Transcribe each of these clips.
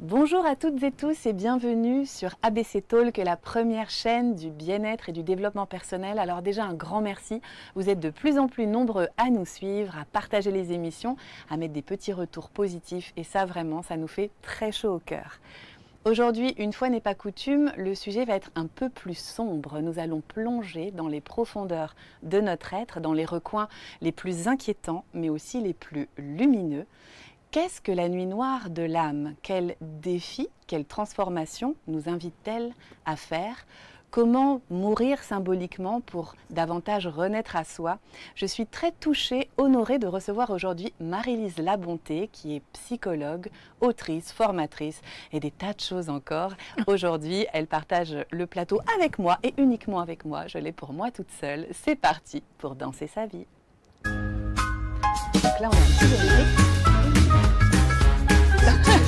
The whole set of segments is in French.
Bonjour à toutes et tous et bienvenue sur ABC Talk, la première chaîne du bien-être et du développement personnel. Alors déjà un grand merci, vous êtes de plus en plus nombreux à nous suivre, à partager les émissions, à mettre des petits retours positifs et ça vraiment, ça nous fait très chaud au cœur. Aujourd'hui, une fois n'est pas coutume, le sujet va être un peu plus sombre. Nous allons plonger dans les profondeurs de notre être, dans les recoins les plus inquiétants mais aussi les plus lumineux. Qu'est-ce que la nuit noire de l'âme? Quel défi, quelle transformation nous invite-t-elle à faire? Comment mourir symboliquement pour davantage renaître à soi? Je suis très touchée, honorée de recevoir aujourd'hui Marie-Lise Labonté, qui est psychologue, autrice, formatrice et des tas de choses encore. Aujourd'hui, elle partage le plateau avec moi et uniquement avec moi. Je l'ai pour moi toute seule. C'est parti pour danser sa vie. Donc là, on a un petit générique.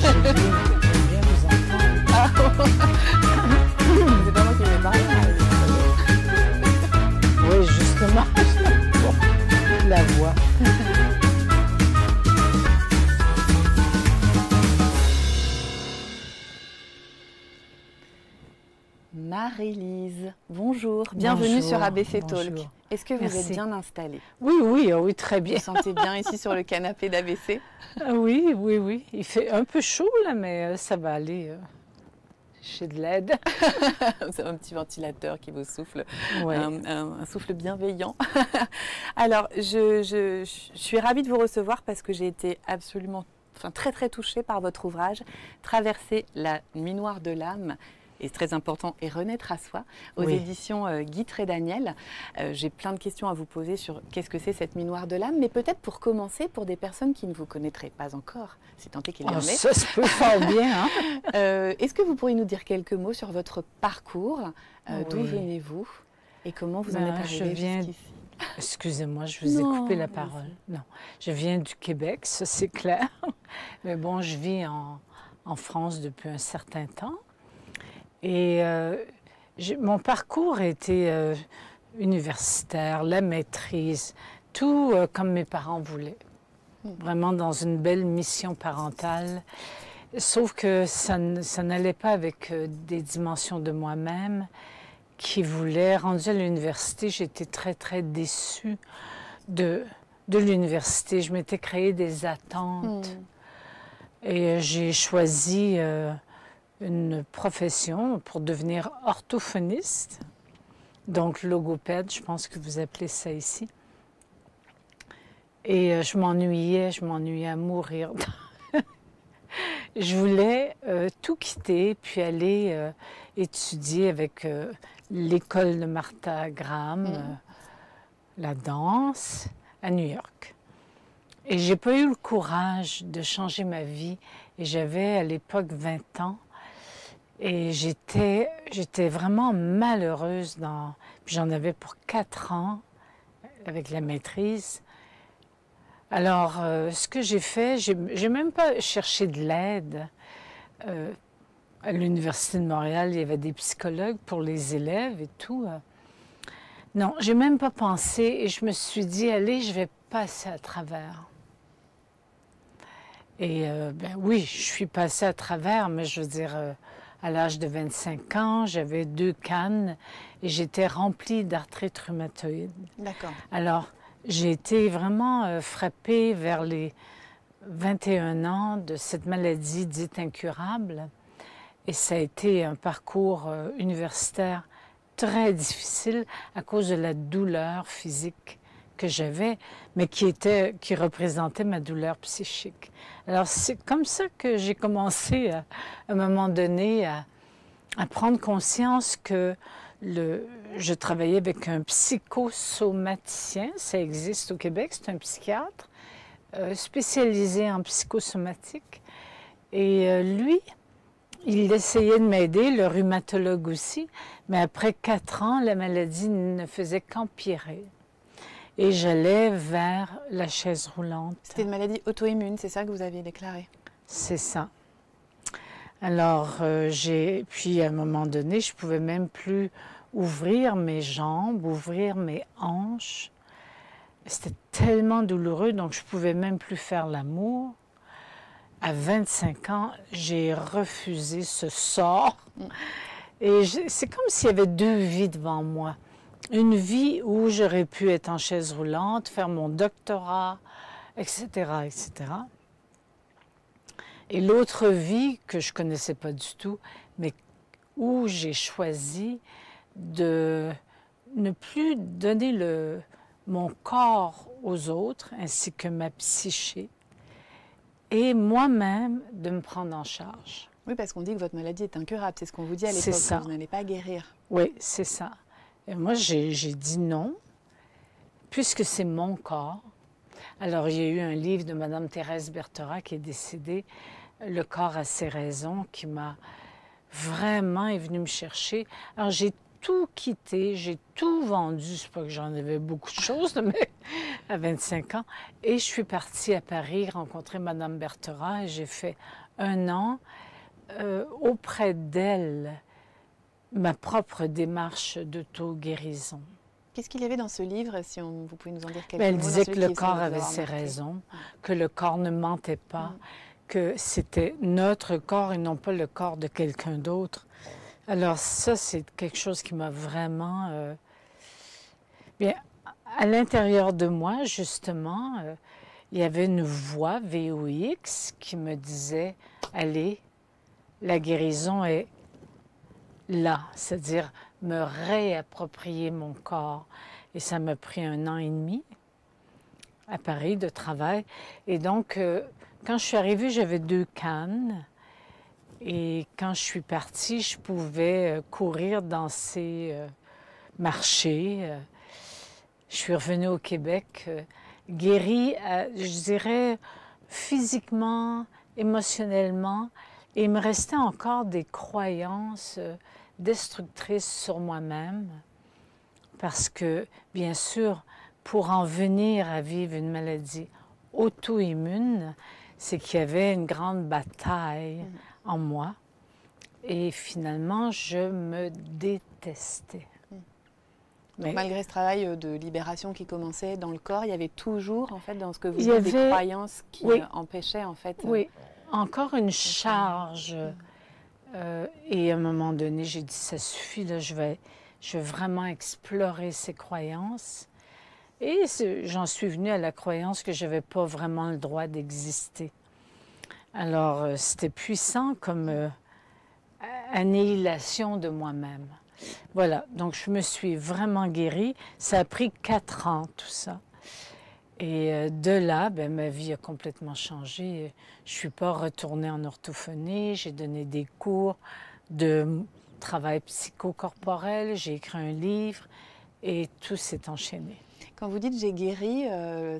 J'aime bien vous entendre. C'est pas moi qui vais parler. Oui, justement. La voix. Marie-Lise, bonjour. Bienvenue Bonjour, sur ABC Talk. bonjour. Est-ce que vous Merci. êtes bien installée? Oui, oui, très Vous bien. vous sentez bien ici sur le canapé d'ABC? Oui. Il fait un peu chaud là, mais ça va aller. J'ai de l'aide. Vous avez un petit ventilateur qui vous souffle, Ouais. un souffle bienveillant. Alors, je suis ravie de vous recevoir parce que j'ai été absolument, très touchée par votre ouvrage « Traverser la nuit noire de l'âme ». Et c'est très important, et renaître à soi, aux Oui. éditions Guy Trédaniel. J'ai plein de questions à vous poser sur qu'est-ce que c'est cette nuit noire de l'âme, mais peut-être pour commencer, pour des personnes qui ne vous connaîtraient pas encore, si tant est qu'il y en ait. Ça se peut fort bien, hein? Est-ce que vous pourriez nous dire quelques mots sur votre parcours? D'où Oui. venez-vous et comment vous en Ben, êtes je arrivé viens- jusqu'ici? Excusez-moi, je vous ai Non, coupé la vas-y. parole. Non, je viens du Québec, ça c'est clair. Mais bon, je vis en France depuis un certain temps. Et mon parcours a été universitaire, la maîtrise, tout comme mes parents voulaient. Vraiment dans une belle mission parentale. Sauf que ça n'allait pas avec des dimensions de moi-même qui voulaient. Rendue à l'université, j'étais très déçue de l'université. Je m'étais créé des attentes. Et j'ai choisi une profession pour devenir orthophoniste, donc logopède, je pense que vous appelez ça ici. Et je m'ennuyais à mourir. Je voulais tout quitter, puis aller étudier avec l'école de Martha Graham, la danse, à New York. Et j'ai pas eu le courage de changer ma vie. Et j'avais à l'époque 20 ans. Et j'étais vraiment malheureuse puis j'en avais pour 4 ans avec la maîtrise. Alors, ce que j'ai fait, j'ai même pas cherché de l'aide. À l'Université de Montréal, il y avait des psychologues pour les élèves et tout. Non, j'ai même pas pensé et je me suis dit, allez, je vais passer à travers. Et ben oui, je suis passée à travers, mais je veux dire, à l'âge de 25 ans, j'avais 2 cannes et j'étais remplie d'arthrite rhumatoïde. D'accord. Alors, j'ai été vraiment frappée vers les 21 ans de cette maladie dite incurable. Et ça a été un parcours universitaire très difficile à cause de la douleur physique que j'avais, mais qui représentait ma douleur psychique. Alors, c'est comme ça que j'ai commencé, à un moment donné, à prendre conscience que je travaillais avec un psychosomaticien, ça existe au Québec, c'est un psychiatre spécialisé en psychosomatique. Et lui, il essayait de m'aider, le rhumatologue aussi, mais après 4 ans, la maladie ne faisait qu'empirer. Et j'allais vers la chaise roulante. C'était une maladie auto-immune, c'est ça que vous aviez déclaré? C'est ça. Alors, puis à un moment donné, je ne pouvais même plus ouvrir mes jambes, ouvrir mes hanches. C'était tellement douloureux, donc je ne pouvais même plus faire l'amour. à 25 ans, j'ai refusé ce sort. Et c'est comme s'il y avait deux vies devant moi. Une vie où j'aurais pu être en chaise roulante, faire mon doctorat, etc., etc. Et l'autre vie que je ne connaissais pas du tout, mais où j'ai choisi de ne plus donner mon corps aux autres, ainsi que ma psyché, et moi-même de me prendre en charge. Oui, parce qu'on dit que votre maladie est incurable, c'est ce qu'on vous dit à l'époque, que vous n'allez pas guérir. Oui, c'est ça. Et moi, j'ai dit non, puisque c'est mon corps. Alors, il y a eu un livre de Madame Thérèse Berthera qui est décédée, Le corps a ses raisons, qui m'a vraiment est venu me chercher. Alors, j'ai tout quitté, j'ai tout vendu. C'est pas que j'en avais beaucoup de choses, mais à 25 ans. Et je suis partie à Paris rencontrer Madame Berthera et j'ai fait 1 an auprès d'elle ma propre démarche d'auto-guérison. Qu'est-ce qu'il y avait dans ce livre, si vous pouvez nous en dire quelques mots? Elle disait que le corps avait ses raisons, que le corps ne mentait pas, que c'était notre corps et non pas le corps de quelqu'un d'autre. Alors ça, c'est quelque chose qui m'a vraiment... Bien, à l'intérieur de moi, justement, il y avait une voix VOX qui me disait « Allez, la guérison est là », c'est-à-dire me réapproprier mon corps. Et ça m'a pris 1 an et demi à Paris de travail. Et donc, quand je suis arrivée, j'avais 2 cannes. Et quand je suis partie, je pouvais courir, danser, marcher. Je suis revenue au Québec, guérie, je dirais, physiquement, émotionnellement. Et il me restait encore des croyances destructrices sur moi-même. Parce que, bien sûr, pour en venir à vivre une maladie auto-immune, c'est qu'il y avait une grande bataille en moi. Et finalement, je me détestais. Donc, malgré ce travail de libération qui commençait dans le corps, il y avait toujours, en fait, dans ce que vous dites, des croyances qui empêchaient, en fait... Oui, encore une charge. Et à un moment donné, j'ai dit, ça suffit, là, je vais vraiment explorer ces croyances. Et j'en suis venue à la croyance que je n'avais pas vraiment le droit d'exister. Alors, c'était puissant comme annihilation de moi-même. Voilà, donc je me suis vraiment guérie. Ça a pris 4 ans, tout ça. Et de là, ben, ma vie a complètement changé. Je ne suis pas retournée en orthophonie, j'ai donné des cours de travail psychocorporel, j'ai écrit un livre et tout s'est enchaîné. Quand vous dites « j'ai guéri »,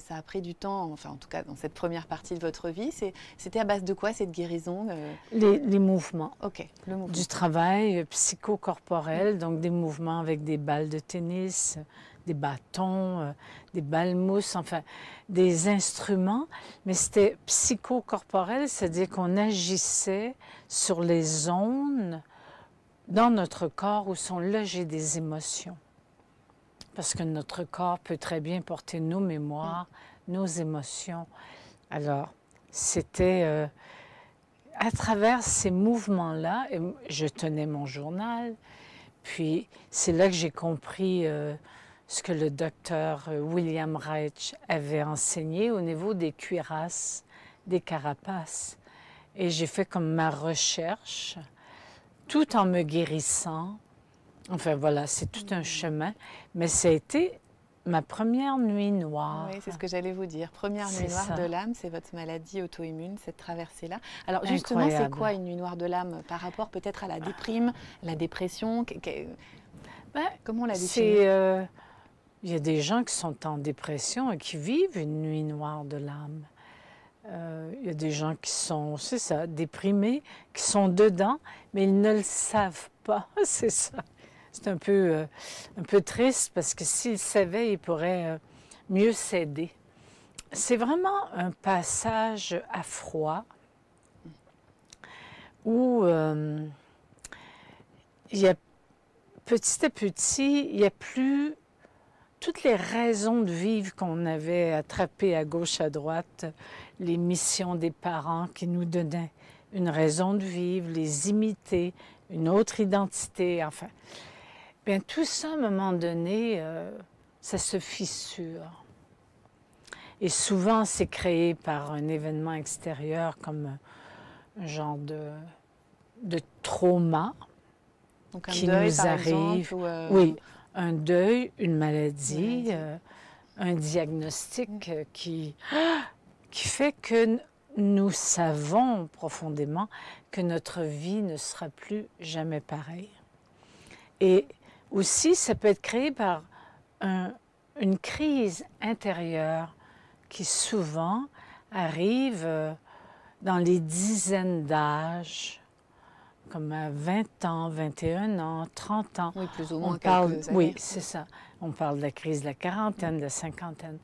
ça a pris du temps, enfin en tout cas dans cette première partie de votre vie. C'était à base de quoi cette guérison? Les mouvements. Ok, le mouvement. Du travail psychocorporel, donc des mouvements avec des balles de tennis, des bâtons, des balles mousse, enfin des instruments. Mais c'était psychocorporel, c'est-à-dire qu'on agissait sur les zones dans notre corps où sont logées des émotions. Parce que notre corps peut très bien porter nos mémoires, nos émotions. Alors, c'était à travers ces mouvements-là, et je tenais mon journal, puis c'est là que j'ai compris ce que le docteur William Reich avait enseigné au niveau des cuirasses, des carapaces. Et j'ai fait comme ma recherche, tout en me guérissant. Enfin voilà, c'est tout un chemin, mais ça a été ma première nuit noire. Oui, c'est ce que j'allais vous dire. Première nuit noire de l'âme, c'est votre maladie auto-immune, cette traversée-là. Alors justement, c'est quoi une nuit noire de l'âme par rapport peut-être à la déprime, la dépression? Comment on la définit? Il y a des gens qui sont en dépression et qui vivent une nuit noire de l'âme. Il y a des gens qui sont, c'est ça, déprimés, qui sont dedans, mais ils ne le savent pas, c'est ça. C'est un peu triste parce que s'ils savaient, ils pourraient mieux s'aider. C'est vraiment un passage à froid où il y a, petit à petit, il n'y a plus toutes les raisons de vivre qu'on avait attrapées à gauche, à droite, les missions des parents qui nous donnaient une raison de vivre, les imiter, une autre identité, enfin. Bien, tout ça, à un moment donné, ça se fissure. Et souvent, c'est créé par un événement extérieur comme un genre de trauma Donc un qui deuil, nous par arrive. exemple, ou, Oui, un deuil, une maladie, maladie. un diagnostic qui fait que nous savons profondément que notre vie ne sera plus jamais pareille. Et aussi, ça peut être créé par une crise intérieure qui souvent arrive dans les dizaines d'âges, comme à 20 ans, 21 ans, 30 ans. Oui, plus ou moins quelques années. Oui, c'est ça. On parle de la crise de la quarantaine, de la cinquantaine.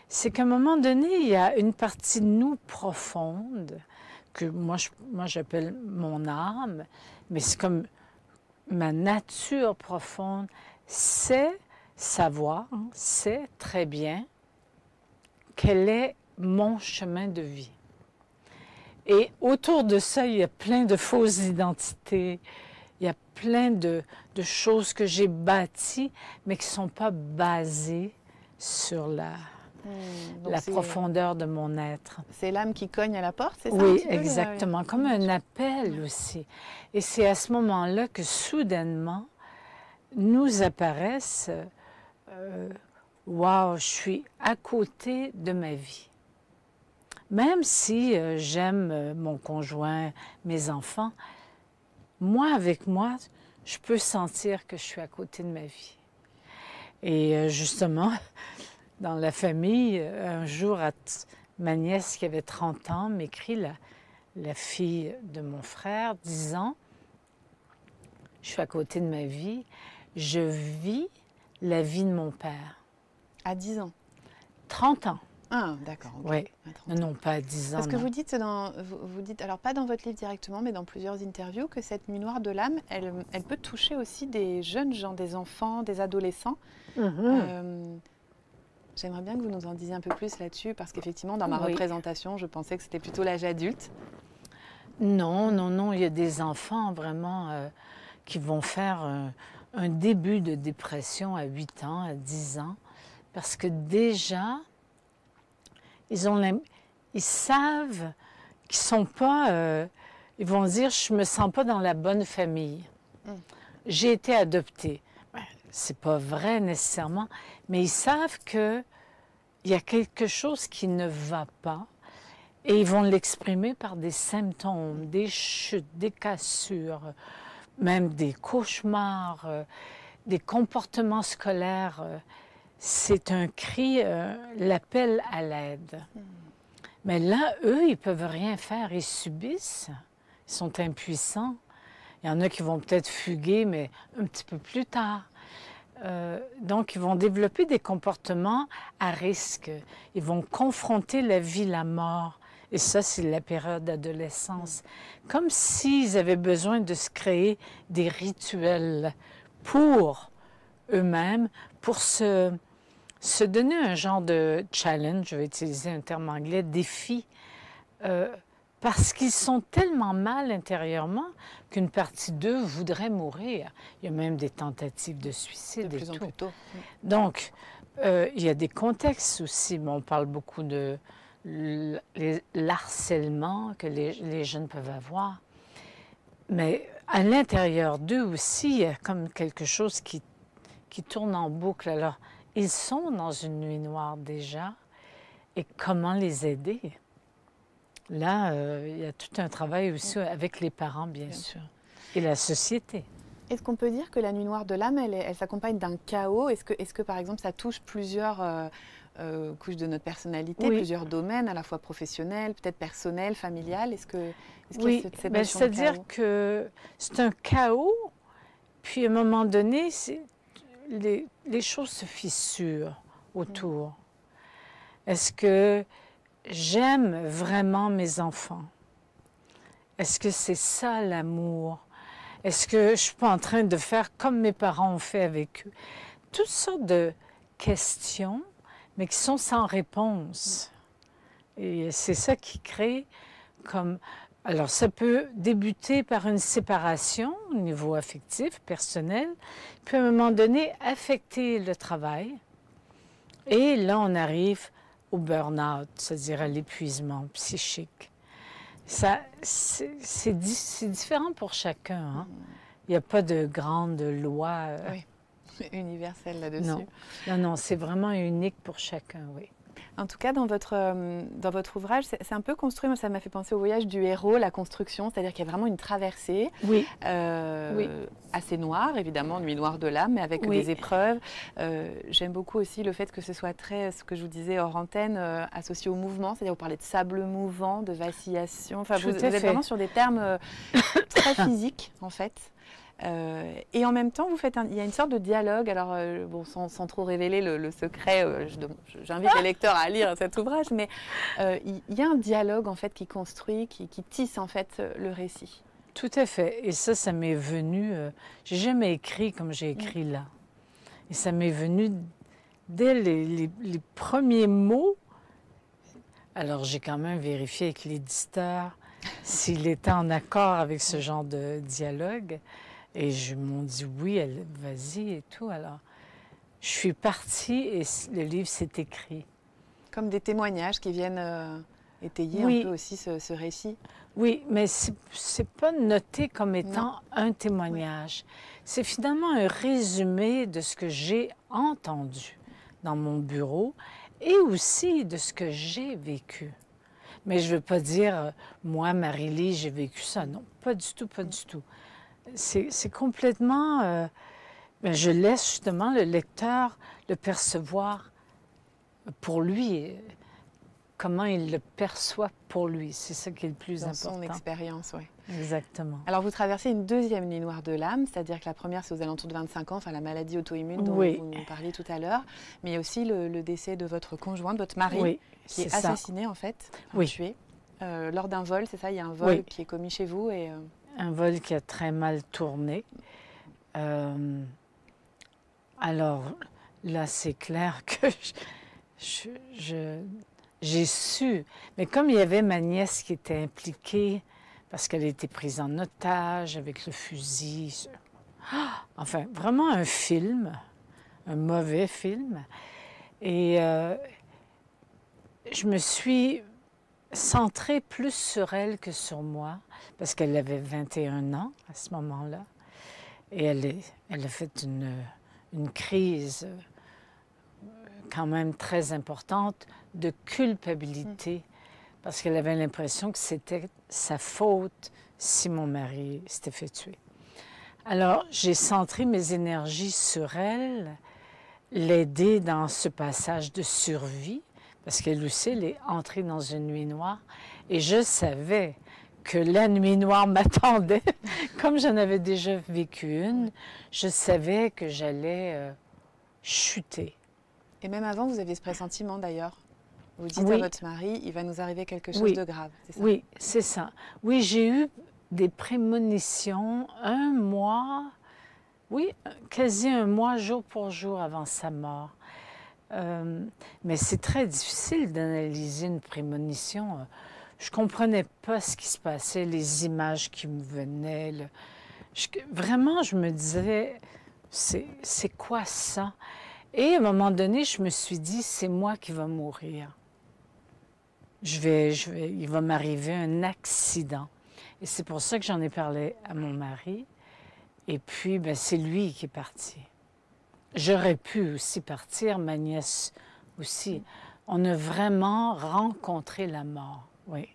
C'est qu'à un moment donné, il y a une partie de nous profonde, que moi j'appelle mon âme, mais c'est comme ma nature profonde, c'est savoir, c'est très bien quel est mon chemin de vie. Et autour de ça, il y a plein de fausses identités, il y a plein de choses que j'ai bâties, mais qui ne sont pas basées sur la profondeur de mon être. C'est l'âme qui cogne à la porte, c'est ça? Oui, exactement, comme un appel aussi. Et c'est à ce moment-là que soudainement, nous apparaissent wow, je suis à côté de ma vie. Même si j'aime mon conjoint, mes enfants, moi, avec moi, je peux sentir que je suis à côté de ma vie. Et justement, dans la famille, un jour, ma nièce qui avait 30 ans m'écrit, la fille de mon frère, disant, je suis à côté de ma vie, je vis la vie de mon père. À 10 ans? 30 ans. Ah, d'accord. Okay. Oui, non, pas à 10 ans. Parce que vous dites, vous dites, alors pas dans votre livre directement, mais dans plusieurs interviews, que cette nuit noire de l'âme, elle peut toucher aussi des jeunes gens, des enfants, des adolescents. J'aimerais bien que vous nous en disiez un peu plus là-dessus, parce qu'effectivement, dans ma représentation, je pensais que c'était plutôt l'âge adulte. Non, non, non, il y a des enfants vraiment qui vont faire un début de dépression à 8 ans, à 10 ans, parce que déjà, ils savent qu'ils sont pas... ils vont dire, je me sens pas dans la bonne famille. J'ai été adoptée. Ben, c'est pas vrai nécessairement, mais ils savent qu'il y a quelque chose qui ne va pas et ils vont l'exprimer par des symptômes, des chutes, des cassures, même des cauchemars, des comportements scolaires. C'est un cri, l'appel à l'aide. Mais là, eux, ils ne peuvent rien faire. Ils subissent. Ils sont impuissants. Il y en a qui vont peut-être fuguer, mais un petit peu plus tard. Donc, ils vont développer des comportements à risque. Ils vont confronter la vie, la mort. Et ça, c'est la période d'adolescence. Comme s'ils avaient besoin de se créer des rituels pour eux-mêmes, pour se donner un genre de challenge, je vais utiliser un terme anglais, défi, parce qu'ils sont tellement mal intérieurement qu'une partie d'eux voudrait mourir. Il y a même des tentatives de suicide de plus en plus tôt. Donc, il y a des contextes aussi. On parle beaucoup de l'harcèlement que les jeunes peuvent avoir. Mais à l'intérieur d'eux aussi, il y a comme quelque chose qui tourne en boucle. Alors, ils sont dans une nuit noire déjà. Et comment les aider? Là, il y a tout un travail aussi avec les parents, bien sûr, et la société. Est-ce qu'on peut dire que la nuit noire de l'âme, elle s'accompagne d'un chaos? Est-ce que, par exemple, ça touche plusieurs couches de notre personnalité, plusieurs domaines, à la fois professionnels, peut-être personnels, familial? Est-ce qu'il y a cette notion de chaos? C'est-à-dire que c'est un chaos, puis à un moment donné, les choses se fissurent autour. Est-ce que j'aime vraiment mes enfants? Est-ce que c'est ça l'amour? Est-ce que je ne suis pas en train de faire comme mes parents ont fait avec eux? Toutes sortes de questions, mais qui sont sans réponse. Et c'est ça qui crée comme... Alors, ça peut débuter par une séparation au niveau affectif, personnel, puis à un moment donné, affecter le travail. Et là, on arrive au burn-out, c'est-à-dire à l'épuisement psychique. Ça, c'est différent pour chacun. Hein? Il n'y a pas de grande loi universelle là-dessus. Non, non, non, c'est vraiment unique pour chacun, oui. En tout cas, dans votre ouvrage, c'est un peu construit, moi ça m'a fait penser au voyage du héros, la construction, c'est-à-dire qu'il y a vraiment une traversée Oui. assez noire, évidemment, nuit noire de l'âme, mais avec des épreuves. J'aime beaucoup aussi le fait que ce soit très, ce que je vous disais hors antenne, associé au mouvement, c'est-à-dire vous parlez de sable mouvant, de vacillation, enfin vous êtes vraiment sur des termes très physiques en fait. Et en même temps, il y a une sorte de dialogue. Alors, bon, sans trop révéler le secret, j'invite les lecteurs à lire cet ouvrage, mais il y a un dialogue en fait qui construit, qui tisse en fait le récit. Tout à fait. Et ça m'est venu. J'ai jamais écrit comme j'ai écrit là. Et ça m'est venu dès les premiers mots. Alors, j'ai quand même vérifié avec l'éditeur s'il était en accord avec ce genre de dialogue. Et je m'ont dit oui, vas-y et tout. Alors, je suis partie et le livre s'est écrit. Comme des témoignages qui viennent étayer un peu aussi ce récit. Oui, mais c'est pas noté comme étant un témoignage. C'est finalement un résumé de ce que j'ai entendu dans mon bureau et aussi de ce que j'ai vécu. Mais je veux pas dire, moi, Marie-Lie, j'ai vécu ça. Non, pas du tout, pas du tout. C'est complètement... je laisse justement le lecteur le percevoir pour lui, comment il le perçoit pour lui. C'est ça qui est le plus important. Son expérience, oui. Exactement. Alors, vous traversez une deuxième nuit noire de l'âme, c'est-à-dire que la première, c'est aux alentours de 25 ans, enfin la maladie auto-immune dont vous nous parliez tout à l'heure, mais il y a aussi le décès de votre conjoint, de votre mari, qui est assassiné en fait, tué, lors d'un vol, c'est ça? Il y a un vol qui est commis chez vous et... Un vol qui a très mal tourné. Alors, là, c'est clair que j'ai su. Mais comme il y avait ma nièce qui était impliquée, parce qu'elle était prise en otage avec le fusil. Enfin, vraiment un film, un mauvais film. Et je me suis centrée plus sur elle que sur moi, parce qu'elle avait 21 ans à ce moment-là. Et elle a fait une crise quand même très importante de culpabilité, parce qu'elle avait l'impression que c'était sa faute si mon mari s'était fait tuer. Alors, j'ai centré mes énergies sur elle, l'aider dans ce passage de survie, parce qu'elle aussi, elle est entrée dans une nuit noire. Et je savais que la nuit noire m'attendait. Comme j'en avais déjà vécu une, je savais que j'allais chuter. Et même avant, vous aviez ce pressentiment d'ailleurs. Vous dites à votre mari, il va nous arriver quelque chose de grave, c'est ça? Oui, c'est ça. Oui, j'ai eu des prémonitions un mois, quasi un mois, jour pour jour avant sa mort. Mais c'est très difficile d'analyser une prémonition. Je ne comprenais pas ce qui se passait, les images qui me venaient. Vraiment, je me disais, c'est quoi ça? Et à un moment donné, je me suis dit, c'est moi qui vais mourir. Il va m'arriver un accident. Et c'est pour ça que j'en ai parlé à mon mari. Et puis, c'est lui qui est parti. J'aurais pu aussi partir, ma nièce aussi. On a vraiment rencontré la mort, oui.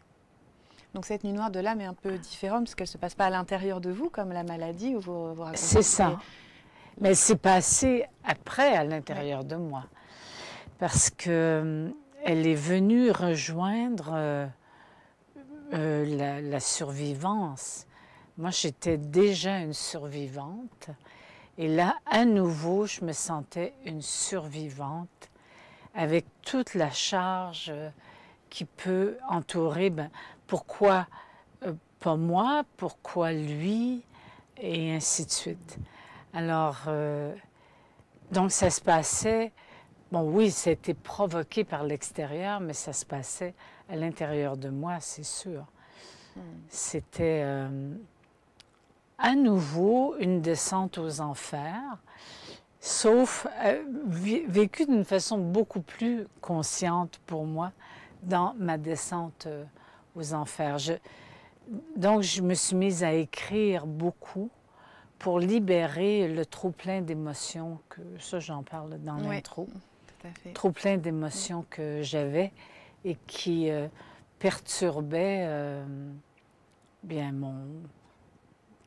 Donc cette nuit noire de l'âme est un peu différente, parce qu'elle ne se passe pas à l'intérieur de vous, comme la maladie, où vous racontez. C'est ça. Mais c'est passé après, à l'intérieur de moi. Parce que elle est venue rejoindre la survivance. Moi, j'étais déjà une survivante. Et là, à nouveau, je me sentais une survivante avec toute la charge qui peut entourer, pourquoi pas moi, pourquoi lui, et ainsi de suite. Alors, donc ça se passait Bon, oui, ça a été provoqué par l'extérieur, mais ça se passait à l'intérieur de moi, c'est sûr. C'était à nouveau une descente aux enfers, sauf vécue d'une façon beaucoup plus consciente pour moi dans ma descente aux enfers. Donc, je me suis mise à écrire beaucoup pour libérer le trop-plein d'émotions, que ça, j'en parle dans l'intro. Tout à fait. Trop-plein d'émotions que j'avais et qui perturbaient bien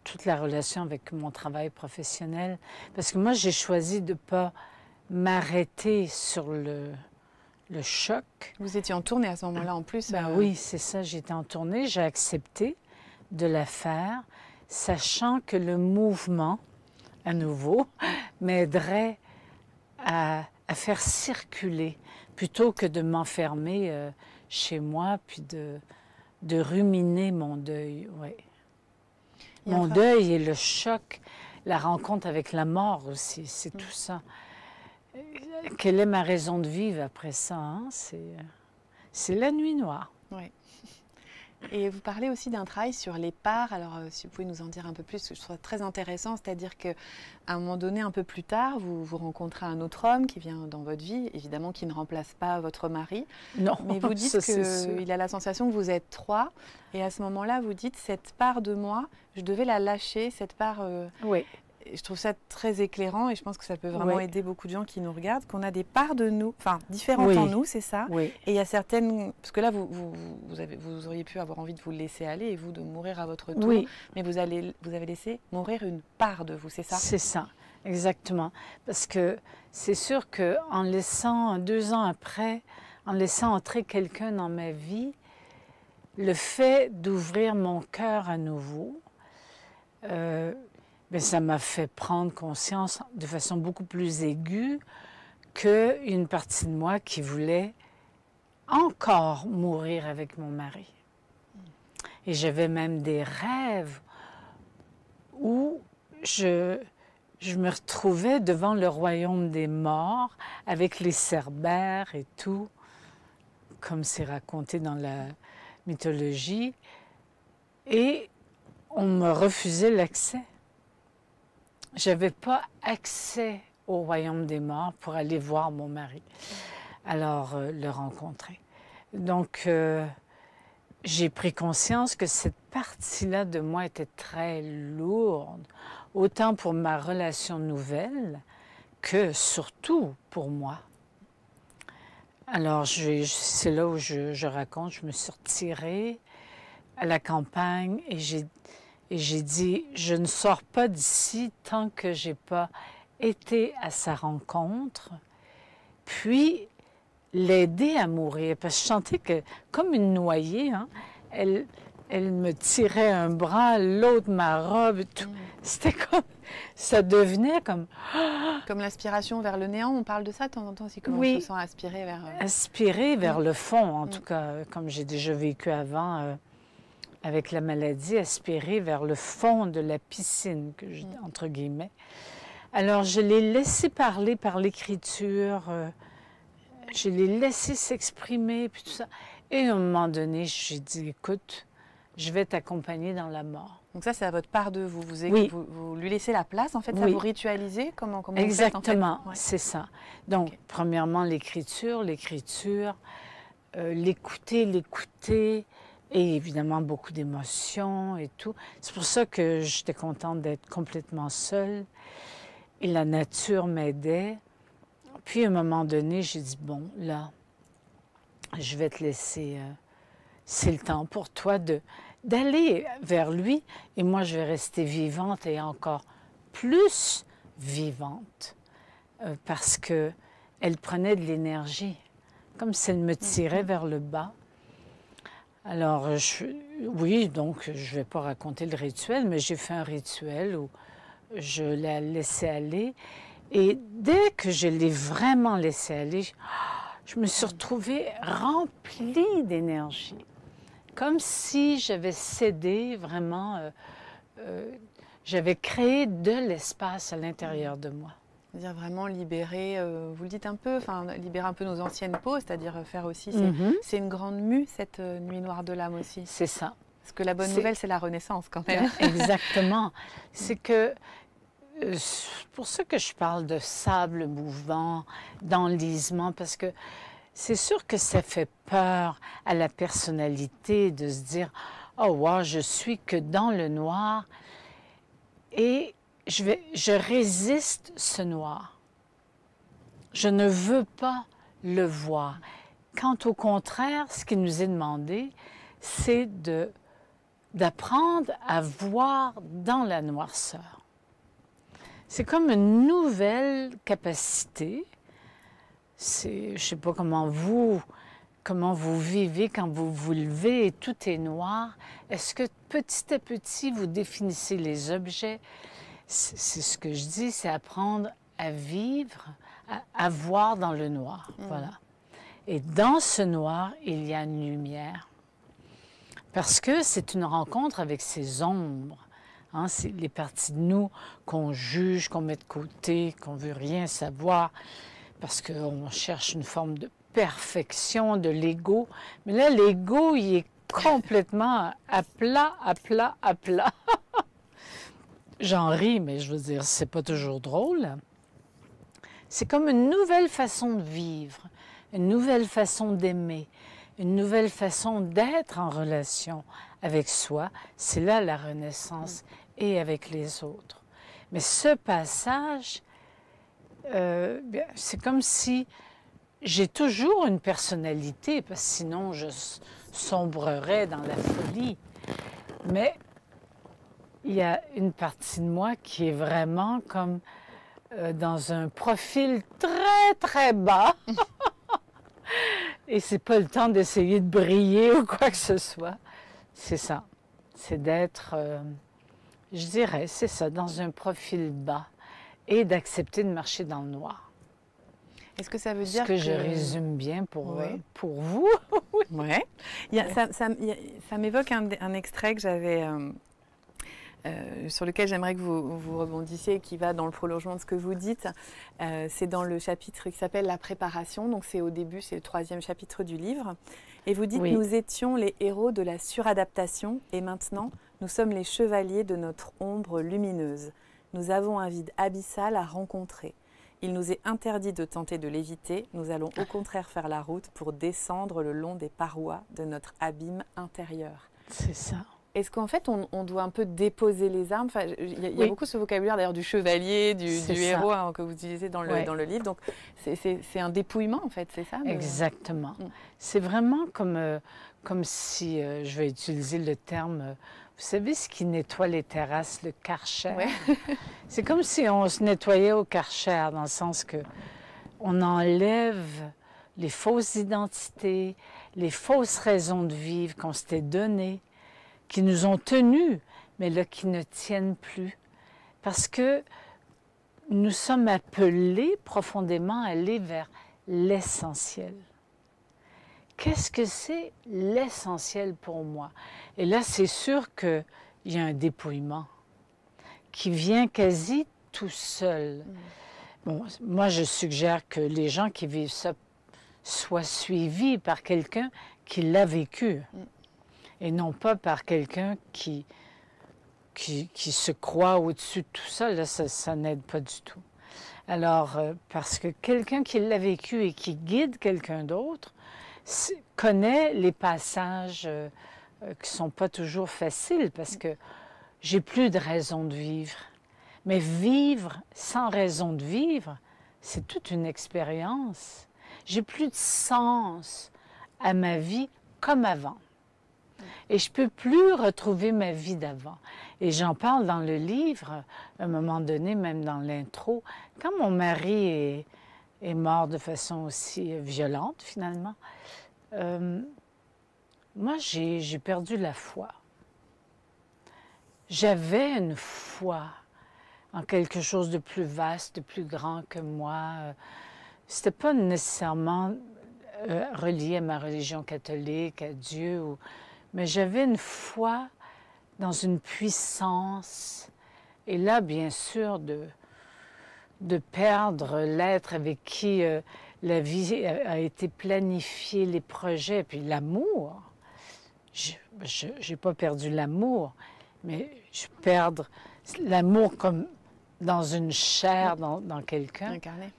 toute la relation avec mon travail professionnel. Parce que moi, j'ai choisi de ne pas m'arrêter sur le choc. Vous étiez en tournée à ce moment-là en plus. Oui, c'est ça, j'étais en tournée. J'ai accepté de la faire, sachant que le mouvement, à nouveau, m'aiderait à faire circuler, plutôt que de m'enfermer chez moi, puis de ruminer mon deuil. Ouais. Mon deuil et le choc, la rencontre avec la mort aussi, c'est tout ça. Quelle est ma raison de vivre après ça, hein? C'est la nuit noire. Oui. Et vous parlez aussi d'un travail sur les parts. Alors, si vous pouvez nous en dire un peu plus, je trouve ça très intéressant. C'est-à-dire qu'à un moment donné, un peu plus tard, vous rencontrez un autre homme qui vient dans votre vie, évidemment qui ne remplace pas votre mari. Non, mais vous dites qu'il a la sensation que vous êtes trois. Et à ce moment-là, vous dites, cette part de moi, je devais la lâcher, cette part... Oui. Je trouve ça très éclairiant et je pense que ça peut vraiment aider beaucoup de gens qui nous regardent, qu'on a des parts de nous, enfin différentes en nous, c'est ça. Oui. Et il y a certaines, parce que là vous auriez pu avoir envie de vous laisser aller et vous de mourir à votre tour, mais vous avez laissé mourir une part de vous, c'est ça? C'est ça, exactement. Parce que c'est sûr qu'en laissant 2 ans après, en laissant entrer quelqu'un dans ma vie, le fait d'ouvrir mon cœur à nouveau, bien, ça m'a fait prendre conscience de façon beaucoup plus aiguë qu'une partie de moi qui voulait encore mourir avec mon mari. Et j'avais même des rêves où je me retrouvais devant le royaume des morts avec les cerbères et tout, comme c'est raconté dans la mythologie, et on me refusait l'accès. Je n'avais pas accès au royaume des morts pour aller voir mon mari, alors le rencontrer. Donc, j'ai pris conscience que cette partie-là de moi était très lourde, autant pour ma relation nouvelle que surtout pour moi. Alors, c'est là où je raconte, je me suis retirée à la campagne et j'ai dit, je ne sors pas d'ici tant que je n'ai pas été à sa rencontre, puis l'aider à mourir. Parce que je sentais que, comme une noyée, hein, elle me tirait un bras, l'autre ma robe, tout. C'était comme, ça devenait comme... Comme l'aspiration vers le néant, on parle de ça de temps en temps aussi, comment on se sent aspirer vers... Aspirer vers le fond, en tout cas, comme j'ai déjà vécu avant... avec la maladie, aspirer vers le fond de la piscine, entre guillemets. Alors, je l'ai laissé parler par l'écriture, je l'ai laissé s'exprimer, puis tout ça. Et à un moment donné, j'ai dit, écoute, je vais t'accompagner dans la mort. Donc ça, c'est à votre part de vous. Vous lui laissez la place, en fait, ça vous ritualisez comment Exactement, vous faites, en fait? c'est ça. Donc, premièrement, l'écriture, l'écouter, et évidemment, beaucoup d'émotions et tout. C'est pour ça que j'étais contente d'être complètement seule. Et la nature m'aidait. Puis, à un moment donné, j'ai dit, bon, là, je vais te laisser... c'est le temps pour toi d'aller vers lui. Et moi, je vais rester vivante et encore plus vivante. Parce qu'elle prenait de l'énergie. Comme si elle me tirait vers le bas. Alors, oui, donc, je ne vais pas raconter le rituel, mais j'ai fait un rituel où je l'ai laissé aller. Et dès que je l'ai vraiment laissé aller, je me suis retrouvée remplie d'énergie. Comme si j'avais cédé vraiment, j'avais créé de l'espace à l'intérieur de moi. C'est-à-dire vraiment libérer, vous le dites un peu, enfin libérer un peu nos anciennes peaux, c'est-à-dire faire aussi, c'est une grande mue cette nuit noire de l'âme aussi. C'est ça. Parce que la bonne nouvelle, c'est la renaissance quand même. Exactement. C'est que, pour ça que je parle de sable mouvant, d'enlisement, parce que c'est sûr que ça fait peur à la personnalité de se dire « Oh, wow, je suis que dans le noir et je résiste ce noir. Je ne veux pas le voir. » Quand au contraire, ce qui nous est demandé, c'est d'apprendre à voir dans la noirceur. C'est comme une nouvelle capacité. Je ne sais pas comment vous vivez quand vous vous levez et tout est noir. Est-ce que petit à petit, vous définissez les objets? C'est ce que je dis, c'est apprendre à vivre, à voir dans le noir. Voilà. Et dans ce noir, il y a une lumière. Parce que c'est une rencontre avec ces ombres. Hein, c'est les parties de nous qu'on juge, qu'on met de côté, qu'on ne veut rien savoir, parce qu'on cherche une forme de perfection de l'ego. Mais là, l'ego, il est complètement à plat, à plat, à plat. J'en ris, mais je veux dire, c'est pas toujours drôle. C'est comme une nouvelle façon de vivre, une nouvelle façon d'aimer, une nouvelle façon d'être en relation avec soi. C'est là la renaissance et avec les autres. Mais ce passage, c'est comme si j'ai toujours une personnalité, parce que sinon je sombrerais dans la folie. Mais il y a une partie de moi qui est vraiment comme dans un profil très, très bas. Et c'est pas le temps d'essayer de briller ou quoi que ce soit. C'est ça. C'est d'être, je dirais, c'est ça, dans un profil bas et d'accepter de marcher dans le noir. Est-ce que ça veut dire que je résume bien pour vous? Oui. Ça m'évoque un extrait que j'avais... sur lequel j'aimerais que vous rebondissiez, qui va dans le prolongement de ce que vous dites. C'est dans le chapitre qui s'appelle « La préparation », donc c'est au début, c'est le 3e chapitre du livre. Et vous dites « Nous étions les héros de la suradaptation et maintenant, nous sommes les chevaliers de notre ombre lumineuse. Nous avons un vide abyssal à rencontrer. Il nous est interdit de tenter de l'éviter. Nous allons au contraire faire la route pour descendre le long des parois de notre abîme intérieur. » C'est ça. Est-ce qu'en fait, on doit un peu déposer les armes? Enfin, il y a beaucoup ce vocabulaire d'ailleurs du chevalier, du héros hein, que vous utilisez dans le livre. Donc, c'est un dépouillement en fait, c'est ça? Exactement. C'est vraiment comme si, je vais utiliser le terme, vous savez ce qui nettoie les terrasses, le Karcher? C'est comme si on se nettoyait au Karcher, dans le sens que on enlève les fausses identités, les fausses raisons de vivre qu'on s'était données, qui nous ont tenus, mais là, qui ne tiennent plus. Parce que nous sommes appelés profondément à aller vers l'essentiel. Qu'est-ce que c'est l'essentiel pour moi? Et là, c'est sûr qu'il y a un dépouillement qui vient quasi tout seul. Bon, moi, je suggère que les gens qui vivent ça soient suivis par quelqu'un qui l'a vécu. Et non pas par quelqu'un qui se croit au-dessus de tout ça. Là, ça n'aide pas du tout. Alors, parce que quelqu'un qui l'a vécu et qui guide quelqu'un d'autre connaît les passages qui ne sont pas toujours faciles, parce que j'ai plus de raison de vivre. Mais vivre sans raison de vivre, c'est toute une expérience. J'ai plus de sens à ma vie comme avant. Et je ne peux plus retrouver ma vie d'avant. Et j'en parle dans le livre, à un moment donné, même dans l'intro. Quand mon mari est mort de façon aussi violente, finalement, moi, j'ai perdu la foi. J'avais une foi en quelque chose de plus vaste, de plus grand que moi. Ce n'était pas nécessairement relié à ma religion catholique, à Dieu, mais j'avais une foi dans une puissance, et là, bien sûr, de perdre l'être avec qui la vie a été planifiée, les projets, puis l'amour. Je n'ai pas perdu l'amour, mais je perds l'amour comme dans une chair, dans quelqu'un. Incarné.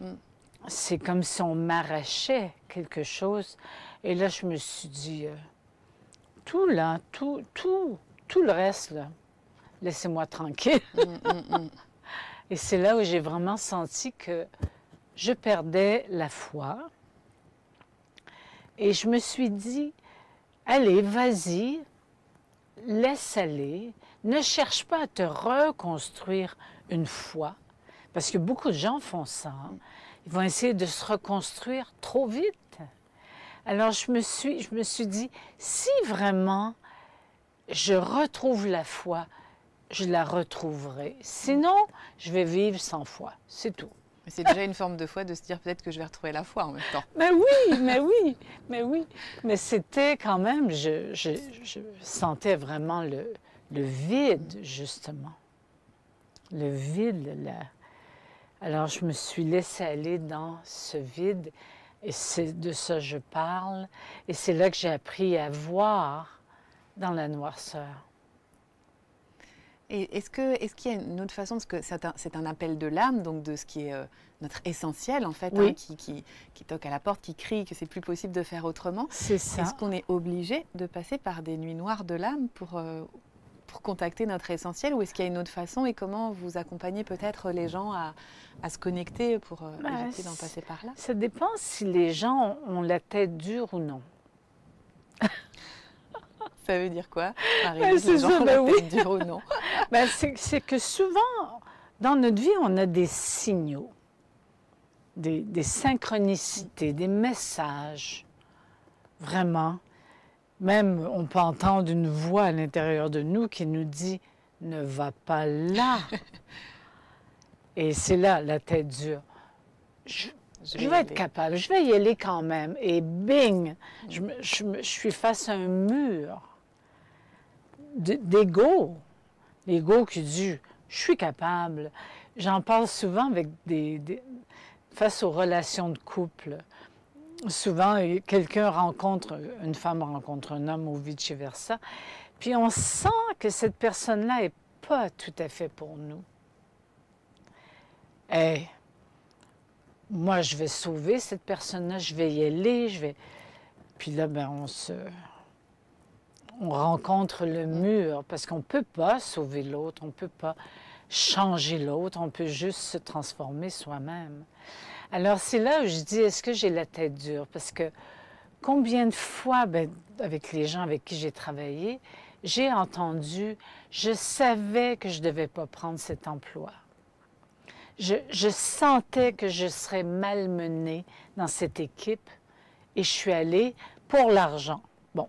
C'est comme si on m'arrachait quelque chose. Et là, je me suis dit, tout là, tout le reste, là, laissez-moi tranquille. Et c'est là où j'ai vraiment senti que je perdais la foi. Et je me suis dit, allez, vas-y, laisse aller. Ne cherche pas à te reconstruire une foi. Parce que beaucoup de gens font ça. Hein. Ils vont essayer de se reconstruire trop vite. Alors, je me suis dit, si vraiment je retrouve la foi, je la retrouverai. Sinon, je vais vivre sans foi. C'est tout. C'est déjà une forme de foi de se dire peut-être que je vais retrouver la foi en même temps. Mais oui, mais oui, mais oui. Mais c'était quand même, je sentais vraiment le vide, justement. Le vide, là. Alors, je me suis laissée aller dans ce vide. Et c'est de ça que je parle. Et c'est là que j'ai appris à voir dans la noirceur. Et est-ce qu'il y a une autre façon, parce que c'est un appel de l'âme, donc de ce qui est notre essentiel en fait, oui. Hein, qui toque à la porte, qui crie que c'est plus possible de faire autrement. C'est ça. Est-ce qu'on est obligé de passer par des nuits noires de l'âme pour contacter notre essentiel, ou est-ce qu'il y a une autre façon, et comment vous accompagnez peut-être les gens à se connecter pour éviter d'en passer par là? Ça dépend si les gens ont la tête dure ou non. Ça veut dire quoi? C'est ça, ben oui. Dure ou non? C'est que souvent, dans notre vie, on a des signaux, des synchronicités, des messages, vraiment. Même, on peut entendre une voix à l'intérieur de nous qui nous dit « ne va pas là ». Et c'est là, la tête dure. Je vais être capable, je vais y aller quand même. Et bing, je suis face à un mur d'ego. L'ego qui dit « je suis capable ». J'en parle souvent avec face aux relations de couple. Souvent, une femme rencontre un homme ou vice-versa, puis on sent que cette personne-là n'est pas tout à fait pour nous. Et moi, je vais sauver cette personne-là, je vais y aller, Puis là, on rencontre le mur, parce qu'on ne peut pas sauver l'autre, on ne peut pas changer l'autre, on peut juste se transformer soi-même. Alors, c'est là où je dis, est-ce que j'ai la tête dure? Parce que combien de fois, avec les gens avec qui j'ai travaillé, j'ai entendu, je savais que je ne devais pas prendre cet emploi. Je sentais que je serais malmenée dans cette équipe et je suis allée pour l'argent. Bon,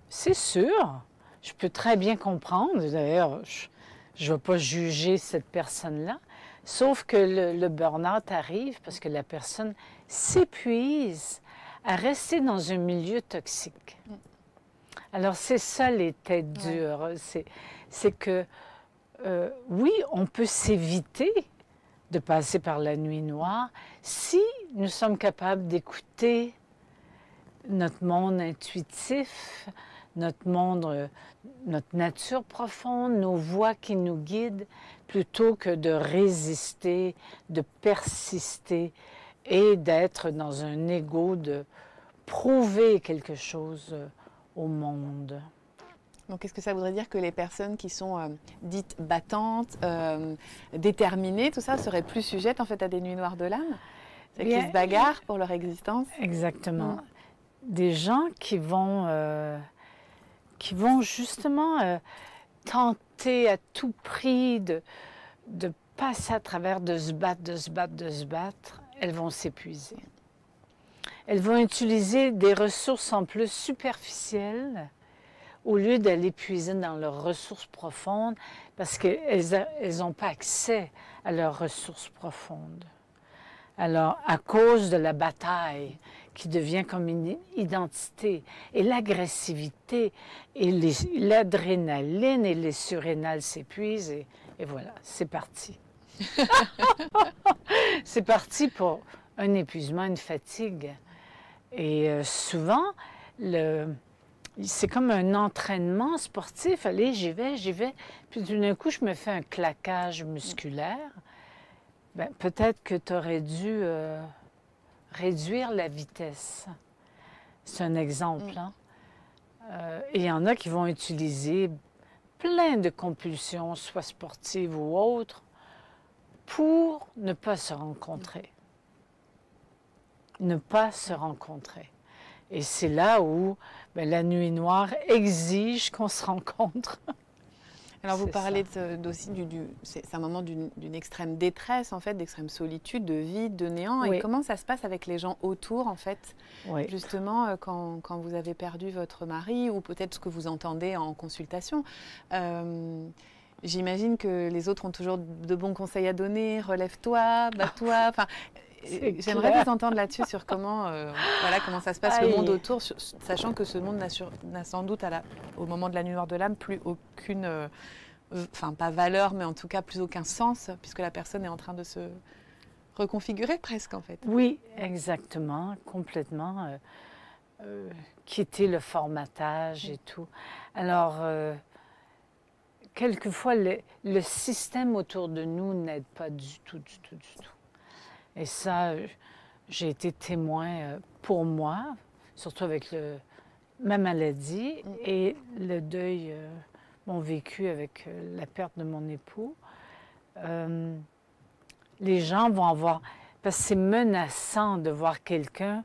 c'est sûr, je peux très bien comprendre. D'ailleurs, je ne vais pas juger cette personne-là. Sauf que le burn-out arrive parce que la personne s'épuise à rester dans un milieu toxique. Alors, c'est ça les têtes dures. Ouais. C'est que, oui, on peut s'éviter de passer par la nuit noire si nous sommes capables d'écouter notre monde intuitif, notre monde, notre nature profonde, nos voix qui nous guident, plutôt que de résister, de persister et d'être dans un ego de prouver quelque chose au monde. Donc, est-ce que ça voudrait dire que les personnes qui sont dites battantes, déterminées, tout ça, seraient plus sujettes en fait à des nuits noires de l'âme? C'est qu'ils se bagarrent pour leur existence? Exactement. Des gens qui vont justement tenter à tout prix de passer à travers, de se battre, elles vont s'épuiser. Elles vont utiliser des ressources en plus superficielles au lieu d'aller puiser dans leurs ressources profondes parce qu'elles n'ont pas accès à leurs ressources profondes. Alors, à cause de la bataille qui devient comme une identité, et l'agressivité, et l'adrénaline et les surrénales s'épuisent, et voilà, c'est parti. C'est parti pour un épuisement, une fatigue. Et souvent, c'est comme un entraînement sportif. Allez, j'y vais. Puis d'un coup, je me fais un claquage musculaire. Bien, peut-être que tu aurais dû réduire la vitesse. C'est un exemple. Hein? Et il y en a qui vont utiliser plein de compulsions, soit sportives ou autres, pour ne pas se rencontrer. Ne pas se rencontrer. Et c'est là où bien, la nuit noire exige qu'on se rencontre. Alors vous parlez aussi c'est un moment d'une extrême détresse, en fait, d'extrême solitude, de vide, de néant. Oui. Et comment ça se passe avec les gens autour, en fait, oui. Justement, quand vous avez perdu votre mari, ou peut-être ce que vous entendez en consultation. J'imagine que les autres ont toujours de bons conseils à donner. Relève-toi, bats-toi. Enfin, j'aimerais vous entendre là-dessus sur comment, voilà, comment ça se passe, le monde autour, sachant que ce monde n'a sans doute, au moment de la nuit noire de l'âme, plus aucune, enfin pas valeur, mais en tout cas plus aucun sens, puisque la personne est en train de se reconfigurer presque, en fait. Oui, exactement, complètement. Quitter le formatage et tout. Alors, quelquefois, le système autour de nous n'aide pas du tout. Et ça, j'ai été témoin pour moi, surtout avec ma maladie et le deuil, mon vécu avec la perte de mon époux. Les gens vont avoir... Parce que c'est menaçant de voir quelqu'un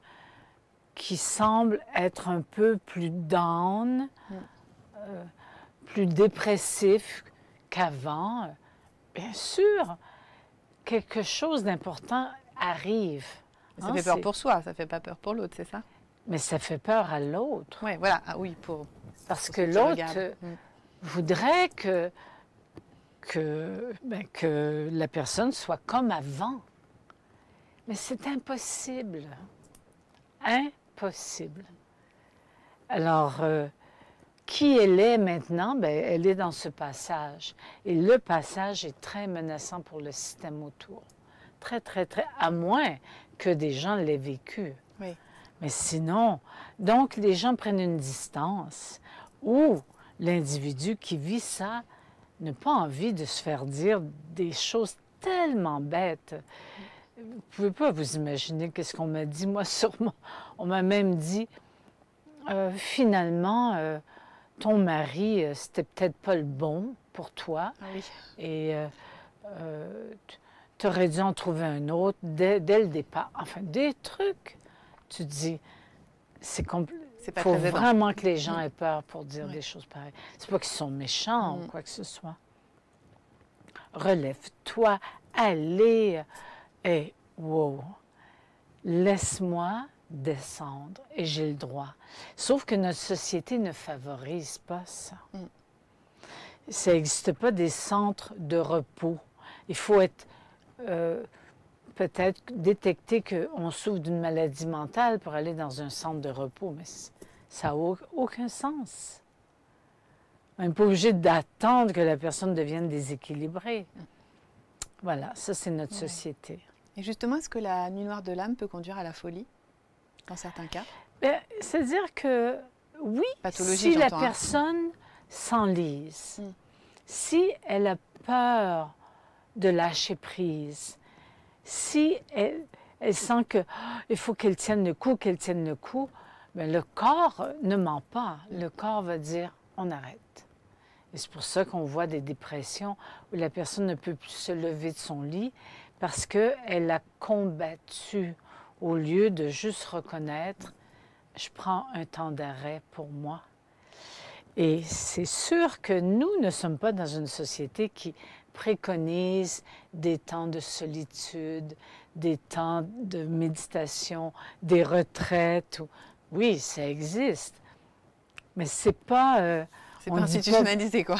qui semble être un peu plus down, plus dépressif qu'avant. Bien sûr, quelque chose d'important arrive. Mais ça fait peur pour soi, ça fait pas peur pour l'autre, c'est ça? Mais ça fait peur à l'autre. Oui, voilà. Ah, oui, parce que l'autre voudrait que la personne soit comme avant. Mais c'est impossible. Impossible. Alors, qui elle est maintenant? Bien, elle est dans ce passage. Et le passage est très menaçant pour le système autour. Très, à moins que des gens l'aient vécu. Oui. Mais sinon, donc les gens prennent une distance ou l'individu qui vit ça n'a pas envie de se faire dire des choses tellement bêtes. Vous ne pouvez pas vous imaginer qu'est-ce qu'on m'a dit. Moi, sûrement, on m'a même dit, finalement, ton mari, c'était peut-être pas le bon pour toi. Ah oui. Et tu aurais dû en trouver un autre dès le départ. Enfin, des trucs, tu te dis, il faut vraiment que les gens aient peur pour dire des choses pareilles. C'est pas qu'ils sont méchants ou quoi que ce soit. Relève-toi, allez, et wow, laisse-moi descendre et j'ai le droit. Sauf que notre société ne favorise pas ça. Ça n'existe pas des centres de repos. Il faut être peut-être détecter qu'on souffre d'une maladie mentale pour aller dans un centre de repos, mais ça n'a aucun sens. On n'est pas obligé d'attendre que la personne devienne déséquilibrée. Voilà, ça c'est notre société. Et justement, est-ce que la nuit noire de l'âme peut conduire à la folie, dans certains cas? C'est-à-dire que oui, pathologie, si la personne s'enlise, si elle a peur de lâcher prise, si elle sent qu'il faut qu'elle tienne le coup, bien, le corps ne ment pas. Le corps va dire « on arrête ». Et c'est pour ça qu'on voit des dépressions où la personne ne peut plus se lever de son lit parce qu'elle a combattu au lieu de juste reconnaître « je prends un temps d'arrêt pour moi ». Et c'est sûr que nous ne sommes pas dans une société qui préconise des temps de solitude, des temps de méditation, des retraites. Oui, ça existe, mais c'est pas... c'est pas institutionnalisé, quoi.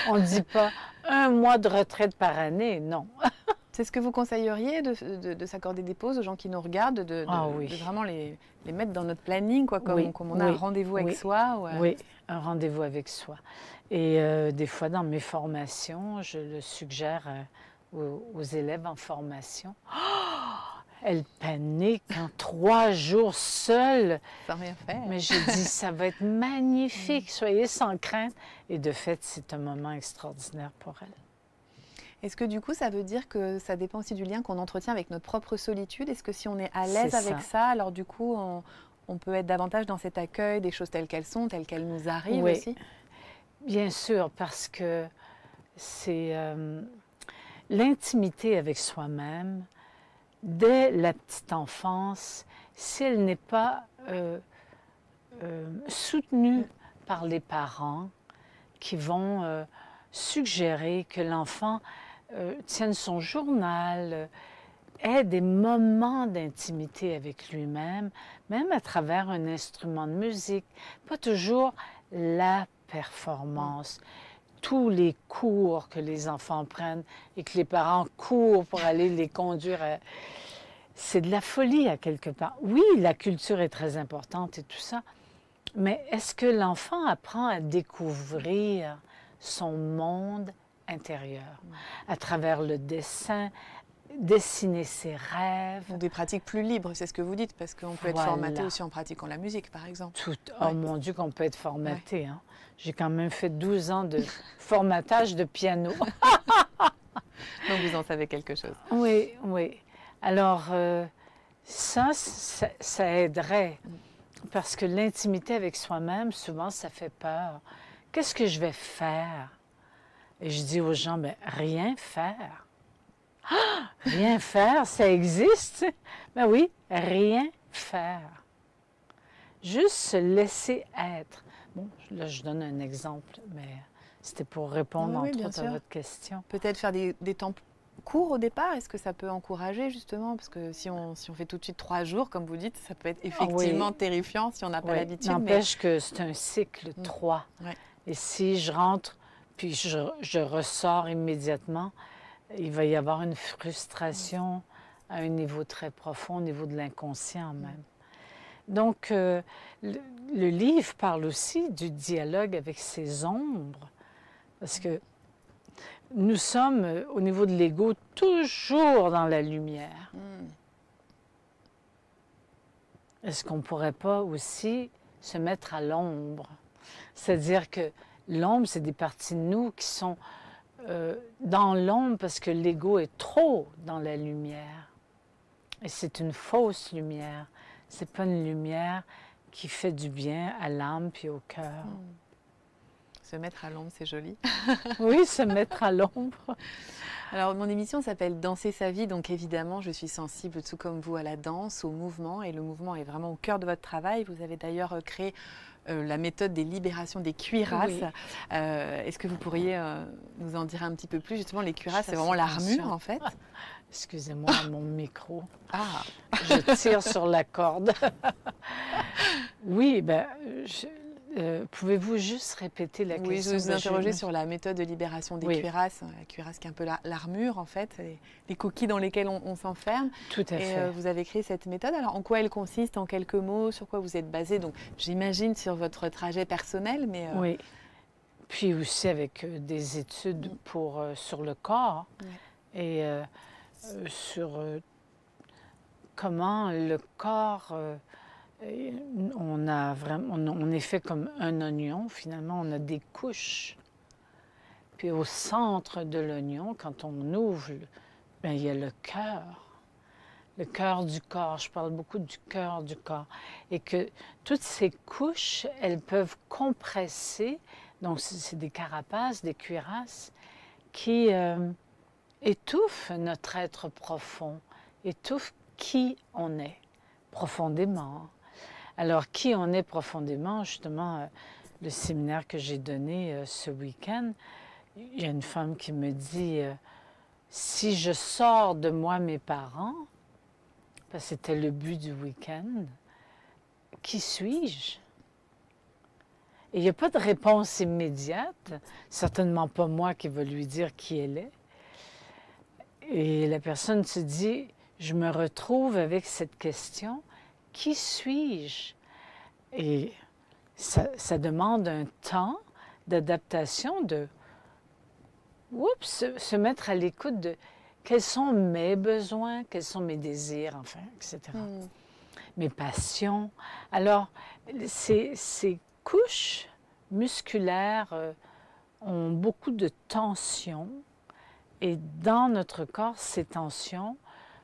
On ne dit pas 1 mois de retraite par année, non. C'est ce que vous conseilleriez de s'accorder des pauses aux gens qui nous regardent, de vraiment les mettre dans notre planning, quoi, comme on a un rendez-vous avec soi. Oui, un rendez-vous avec soi. Et des fois, dans mes formations, je le suggère aux élèves en formation. Elle panique en 3 jours seule. Sans rien faire. Mais je dis, ça va être magnifique, soyez sans crainte. Et de fait, c'est un moment extraordinaire pour elle. Est-ce que du coup, ça veut dire que ça dépend aussi du lien qu'on entretient avec notre propre solitude? Est-ce que si on est à l'aise avec ça, alors du coup, on peut être davantage dans cet accueil des choses telles qu'elles sont, telles qu'elles nous arrivent aussi? Bien sûr, parce que c'est l'intimité avec soi-même, dès la petite enfance, si elle n'est pas soutenue par les parents qui vont suggérer que l'enfant tienne son journal, ait des moments d'intimité avec lui-même, même à travers un instrument de musique, pas toujours la performance. Tous les cours que les enfants prennent et que les parents courent pour aller les conduire, c'est de la folie à quelque part. Oui, la culture est très importante et tout ça, mais est-ce que l'enfant apprend à découvrir son monde intérieur à travers le dessin, dessiner ses rêves? Donc des pratiques plus libres, c'est ce que vous dites, parce qu'on peut être formaté aussi en pratiquant la musique, par exemple. Oh mon Dieu, qu'on peut être formaté. Hein. J'ai quand même fait 12 ans de formatage de piano. Donc vous en savez quelque chose. Oui, oui. Alors, ça aiderait, parce que l'intimité avec soi-même, souvent, ça fait peur. Qu'est-ce que je vais faire? Et je dis aux gens, ben, rien faire. Ah, rien faire, ça existe? Ben oui, rien faire. Juste se laisser être. Bon, là, je donne un exemple, mais c'était pour répondre entre autres à votre question. Peut-être faire des temps courts au départ, est-ce que ça peut encourager justement? Parce que si on fait tout de suite 3 jours, comme vous dites, ça peut être effectivement terrifiant si on n'a pas l'habitude. N'empêche que c'est un cycle 3. Et si je rentre, puis je ressors immédiatement, il va y avoir une frustration à un niveau très profond, au niveau de l'inconscient même. Donc, le livre parle aussi du dialogue avec ses ombres, parce que nous sommes, au niveau de l'ego, toujours dans la lumière. Est-ce qu'on ne pourrait pas aussi se mettre à l'ombre? C'est-à-dire que l'ombre, c'est des parties de nous qui sont dans l'ombre parce que l'ego est trop dans la lumière. Et c'est une fausse lumière. Ce n'est pas une lumière qui fait du bien à l'âme puis au cœur. Se mettre à l'ombre, c'est joli. Oui, se mettre à l'ombre. Alors, mon émission s'appelle Danser sa vie, donc évidemment, je suis sensible, tout comme vous, à la danse, au mouvement, et le mouvement est vraiment au cœur de votre travail. Vous avez d'ailleurs créé la méthode des libérations des cuirasses. Oui. Est-ce que vous pourriez nous en dire un petit peu plus? Justement, les cuirasses, c'est vraiment l'armure, en fait. Excusez-moi, mon micro. Ah. Je tire sur la corde. Oui, ben... pouvez-vous juste répéter la question? Oui, je vous interroger sur la méthode de libération des cuirasses. La cuirasse qui est un peu l'armure, en fait, les coquilles dans lesquelles on s'enferme. Tout à fait. Vous avez créé cette méthode. Alors, en quoi elle consiste, en quelques mots? Sur quoi vous êtes basé? Donc, j'imagine sur votre trajet personnel, mais... Oui. Puis aussi avec des études sur le corps et sur comment le corps... on est fait comme un oignon, finalement, on a des couches. Puis au centre de l'oignon, quand on ouvre, bien, il y a le cœur du corps. Je parle beaucoup du cœur du corps. Et que toutes ces couches, elles peuvent compresser, donc c'est des carapaces, des cuirasses, qui étouffent notre être profond, étouffent qui on est profondément. Alors, qui on est profondément, justement, le séminaire que j'ai donné ce week-end, il y a une femme qui me dit si je sors de moi mes parents, parce que c'était le but du week-end, qui suis-je? Et il n'y a pas de réponse immédiate, certainement pas moi qui va lui dire qui elle est. Et la personne se dit je me retrouve avec cette question. Qui suis-je? Et ça demande un temps d'adaptation, se mettre à l'écoute de quels sont mes besoins, quels sont mes désirs, enfin, etc. Mes passions. Alors, ces couches musculaires ont beaucoup de tensions et dans notre corps, ces tensions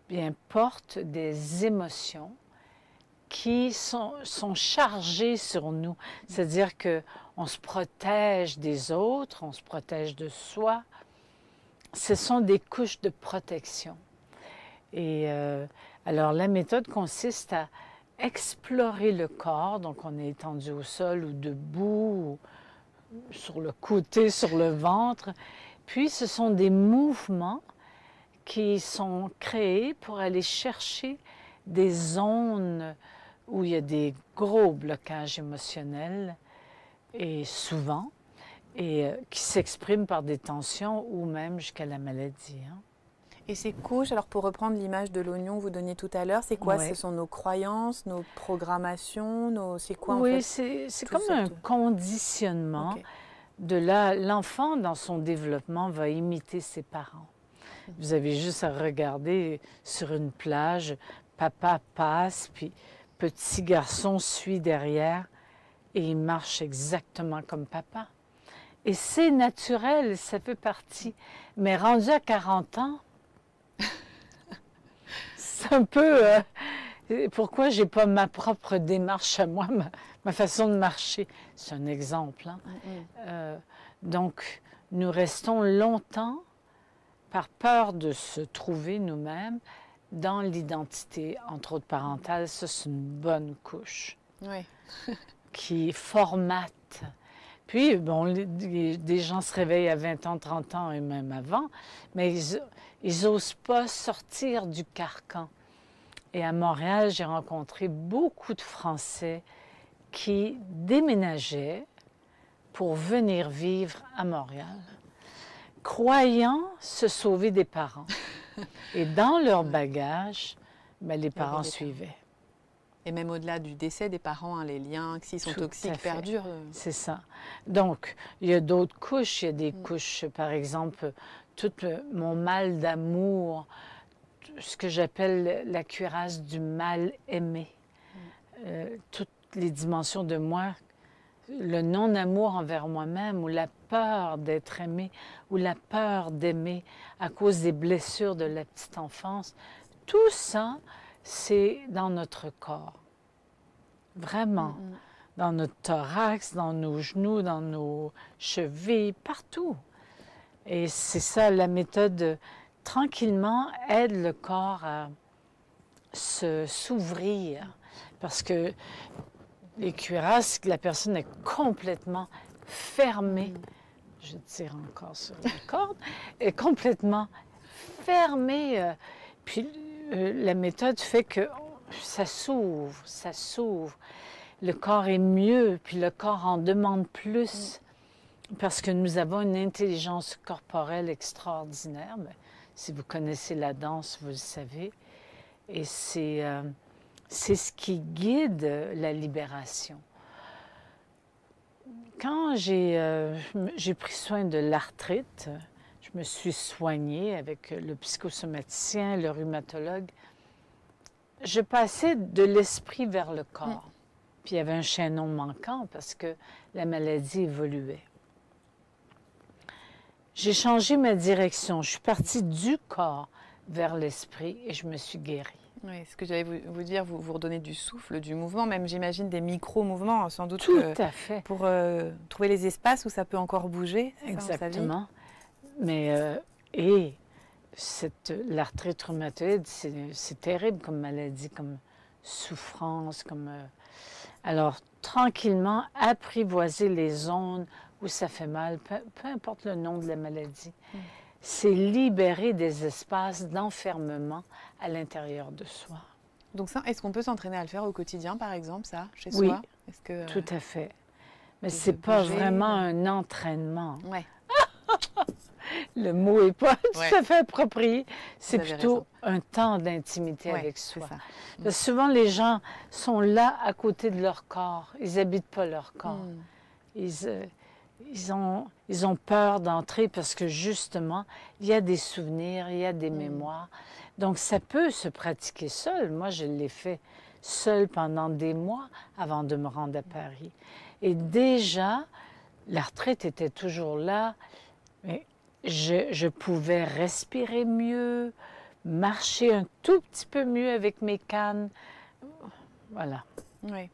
bien, portent des émotions qui sont chargées sur nous. C'est-à-dire qu'on se protège des autres, on se protège de soi. Ce sont des couches de protection. Et alors, la méthode consiste à explorer le corps, donc on est étendu au sol ou debout, ou sur le côté, sur le ventre. Puis, ce sont des mouvements qui sont créés pour aller chercher des zones où il y a des gros blocages émotionnels, et souvent, et qui s'expriment par des tensions ou même jusqu'à la maladie. Hein. Et ces couches, alors pour reprendre l'image de l'oignon que vous donniez tout à l'heure, c'est quoi? Ouais. Ce sont nos croyances, nos programmations, c'est quoi en oui, fait? c'est comme un conditionnement. Okay. De là, l'enfant, dans son développement, va imiter ses parents. Vous avez juste à regarder sur une plage, papa passe, puis petit garçon suit derrière, et il marche exactement comme papa. Et c'est naturel, ça fait partie. Mais rendu à 40 ans, c'est un peu... pourquoi j'ai pas ma propre démarche à moi, ma façon de marcher? C'est un exemple. Hein? Donc, nous restons longtemps, par peur de se trouver nous-mêmes, dans l'identité, entre autres parentale. Ça, c'est une bonne couche qui formate. Puis, bon, des gens se réveillent à 20 ans, 30 ans et même avant, mais ils n'osent pas sortir du carcan. Et à Montréal, j'ai rencontré beaucoup de Français qui déménageaient pour venir vivre à Montréal, croyant se sauver des parents. Et dans leur bagage, ben, les parents suivaient. Et même au-delà du décès des parents, hein, les liens, s'ils sont toxiques, perdurent. C'est ça. Donc, il y a d'autres couches. Il y a des couches, par exemple, tout mon mal d'amour, ce que j'appelle la cuirasse du mal aimé. Toutes les dimensions de moi, le non-amour envers moi-même, ou la peur d'être aimé, ou la peur d'aimer à cause des blessures de la petite enfance. Tout ça, c'est dans notre corps. Vraiment. Dans notre thorax, dans nos genoux, dans nos chevilles, partout. Et c'est ça, la méthode, tranquillement, aide le corps à s'ouvrir. Parce que les cuirasses, la personne est complètement fermée. Je tire encore sur la corde. Est complètement fermée. Puis la méthode fait que ça s'ouvre, ça s'ouvre. Le corps est mieux, puis le corps en demande plus. Parce que nous avons une intelligence corporelle extraordinaire. Bien, si vous connaissez la danse, vous le savez. Et c'est ce qui guide la libération. Quand j'ai pris soin de l'arthrite, je me suis soignée avec le psychosomaticien, le rhumatologue. Je passais de l'esprit vers le corps. Puis il y avait un chaînon manquant parce que la maladie évoluait. J'ai changé ma direction. Je suis partie du corps vers l'esprit et je me suis guérie. Oui, ce que j'allais vous dire, vous redonnez du souffle, du mouvement, même j'imagine des micro-mouvements, sans doute. Tout à fait. Pour trouver les espaces où ça peut encore bouger. Exactement. Mais, et l'arthrite rhumatoïde, c'est terrible comme maladie, comme souffrance, comme... alors, tranquillement, apprivoiser les zones où ça fait mal, peu importe le nom de la maladie. C'est libérer des espaces d'enfermement à l'intérieur de soi. Donc ça, est-ce qu'on peut s'entraîner à le faire au quotidien, par exemple, ça, chez oui, soi? Oui, tout à fait. Mais ce n'est pas vraiment un entraînement. Ouais. Le mot n'est pas tout à fait approprié. C'est plutôt raison. Un temps d'intimité avec soi. Parce que souvent, les gens sont là à côté de leur corps. Ils n'habitent pas leur corps. ils ont peur d'entrer parce que justement, il y a des souvenirs, il y a des mémoires. Donc, ça peut se pratiquer seul. Moi, je l'ai fait seul pendant des mois avant de me rendre à Paris. Et déjà, la retraite était toujours là, mais je pouvais respirer mieux, marcher un tout petit peu mieux avec mes cannes. Voilà. Oui.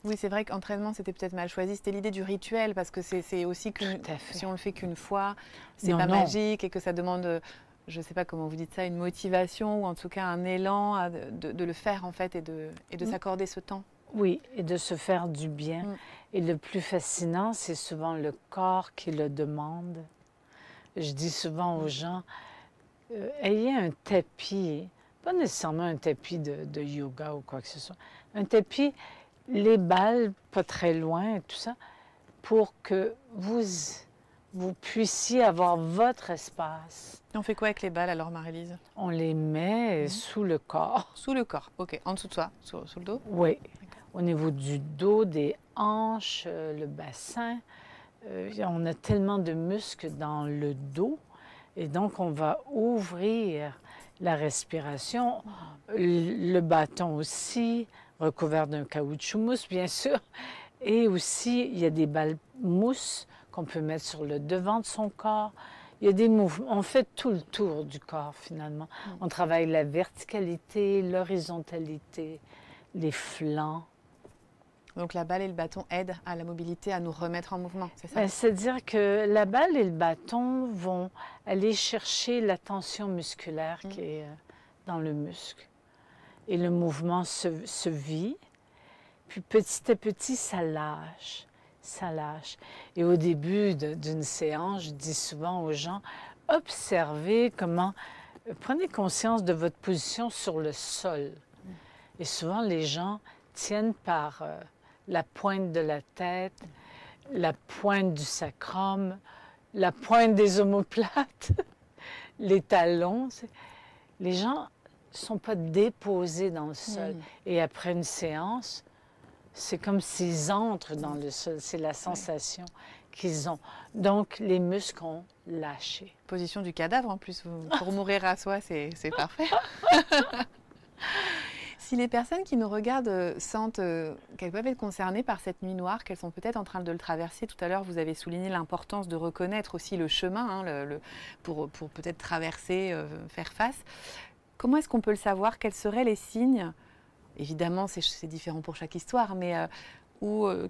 Oui, c'est vrai qu'entraînement, c'était peut-être mal choisi. C'était l'idée du rituel, parce que c'est aussi que si on le fait qu'une fois, c'est pas magique et que ça demande, je ne sais pas comment vous dites ça, une motivation ou en tout cas un élan de le faire en fait et de s'accorder ce temps. Oui, et de se faire du bien. Et le plus fascinant, c'est souvent le corps qui le demande. Je dis souvent aux gens, ayez un tapis, pas nécessairement un tapis de yoga ou quoi que ce soit, un tapis, les balles pas très loin et tout ça, pour que vous puissiez avoir votre espace. Et on fait quoi avec les balles alors, Marie-Lise? On les met sous le corps. Sous le corps, ok. En dessous de soi, sous le dos? Oui, au niveau du dos, des hanches, le bassin. On a tellement de muscles dans le dos et donc on va ouvrir la respiration, le bâton aussi, recouvert d'un caoutchouc mousse bien sûr, et aussi il y a des balles mousse qu'on peut mettre sur le devant de son corps. Il y a des mouvements, on fait tout le tour du corps finalement. On travaille la verticalité, l'horizontalité, les flancs. Donc la balle et le bâton aident à la mobilité, à nous remettre en mouvement, c'est ça? C'est-à-dire que la balle et le bâton vont aller chercher la tension musculaire qui est dans le muscle. Et le mouvement se vit, puis petit à petit, ça lâche, ça lâche. Et au début d'une séance, je dis souvent aux gens, observez comment, prenez conscience de votre position sur le sol. Et souvent, les gens tiennent par la pointe de la tête, la pointe du sacrum, la pointe des omoplates, les talons. Les gens ne sont pas déposés dans le sol. Et après une séance, c'est comme s'ils entrent dans le sol. C'est la sensation qu'ils ont. Donc, les muscles ont lâché. Position du cadavre en plus, pour mourir à soi, c'est parfait. Si les personnes qui nous regardent sentent qu'elles peuvent être concernées par cette nuit noire, qu'elles sont peut-être en train de le traverser, tout à l'heure vous avez souligné l'importance de reconnaître aussi le chemin pour peut-être traverser, faire face. Comment est-ce qu'on peut le savoir? Quels seraient les signes? Évidemment, c'est différent pour chaque histoire, mais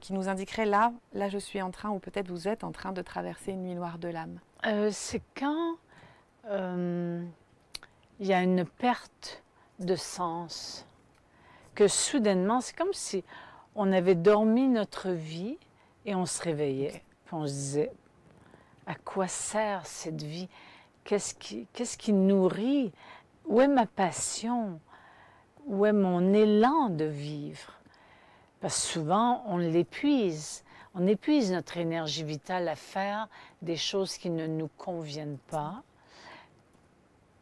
qui nous indiqueraient là je suis en train, ou peut-être vous êtes en train de traverser une nuit noire de l'âme. C'est quand il y a une perte de sens. Que soudainement, c'est comme si on avait dormi notre vie et on se réveillait. Puis on se disait, à quoi sert cette vie? Qu'est-ce qui nourrit? Où est ma passion? Où est mon élan de vivre? Parce que souvent, on l'épuise. On épuise notre énergie vitale à faire des choses qui ne nous conviennent pas